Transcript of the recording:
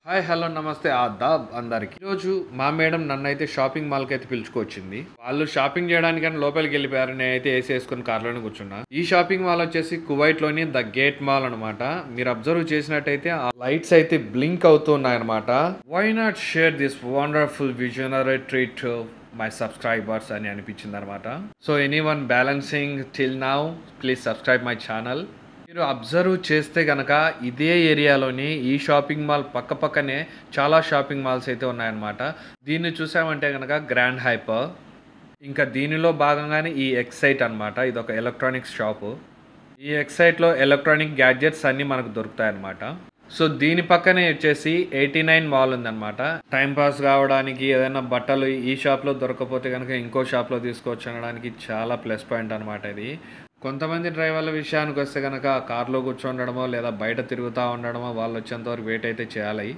Hi hello నమస్తే ఆదాబ్ అందరికి. ఈరోజు మా మేడం నన్నైతే షాపింగ్ మాల్కి అయితే పిలుచుకొచ్చింది. వాళ్ళు షాపింగ్ చేయడానికని లోపలికి వెళ్ళిపోయారు. నేనైతే ఏసీ వేసుకుని కార్లోనే కూర్చున్నా. ఈ షాపింగ్ మాల్ వచ్చేసి కువైట్ లోని ద గేట్ మాల్ అనమాట. మీరు అబ్జర్వ్ చేసినట్టయితే ఆ లైట్స్ అయితే బ్లింక్ అవుతున్నాయి అనమాట. Why not share this wonderful visionary treat my subscribers అని అనిపించింది అనమాట. So anyone balancing till now please subscribe my channel. మీరు అబ్జర్వ్ చేస్తే కనుక ఇదే ఏరియాలోని ఈ షాపింగ్ మాల్ పక్కనే చాలా షాపింగ్ మాల్స్ అయితే ఉన్నాయన్నమాట. దీన్ని చూసామంటే కనుక గ్రాండ్ హైపర్, ఇంకా దీనిలో భాగంగానే ఈ ఎక్సైట్ అనమాట. ఇది ఒక ఎలక్ట్రానిక్స్ షాపు. ఈ ఎక్సైట్లో ఎలక్ట్రానిక్ గ్యాడ్జెట్స్ అన్నీ మనకు దొరుకుతాయి అన్నమాట. సో దీని పక్కనే వచ్చేసి 89 మాల్ ఉందన్నమాట. టైంపాస్ కావడానికి ఏదైనా బట్టలు ఈ షాప్లో దొరకకపోతే కనుక ఇంకో షాప్లో తీసుకోవచ్చు అనడానికి చాలా ప్లస్ పాయింట్ అనమాట ఇది. కొంతమంది డ్రైవర్ల విషయానికి వస్తే కనుక కార్లో కూర్చోండడమో లేదా బయట తిరుగుతూ ఉండడమో వాళ్ళు వచ్చేంతవరకు వెయిట్ అయితే చేయాలి.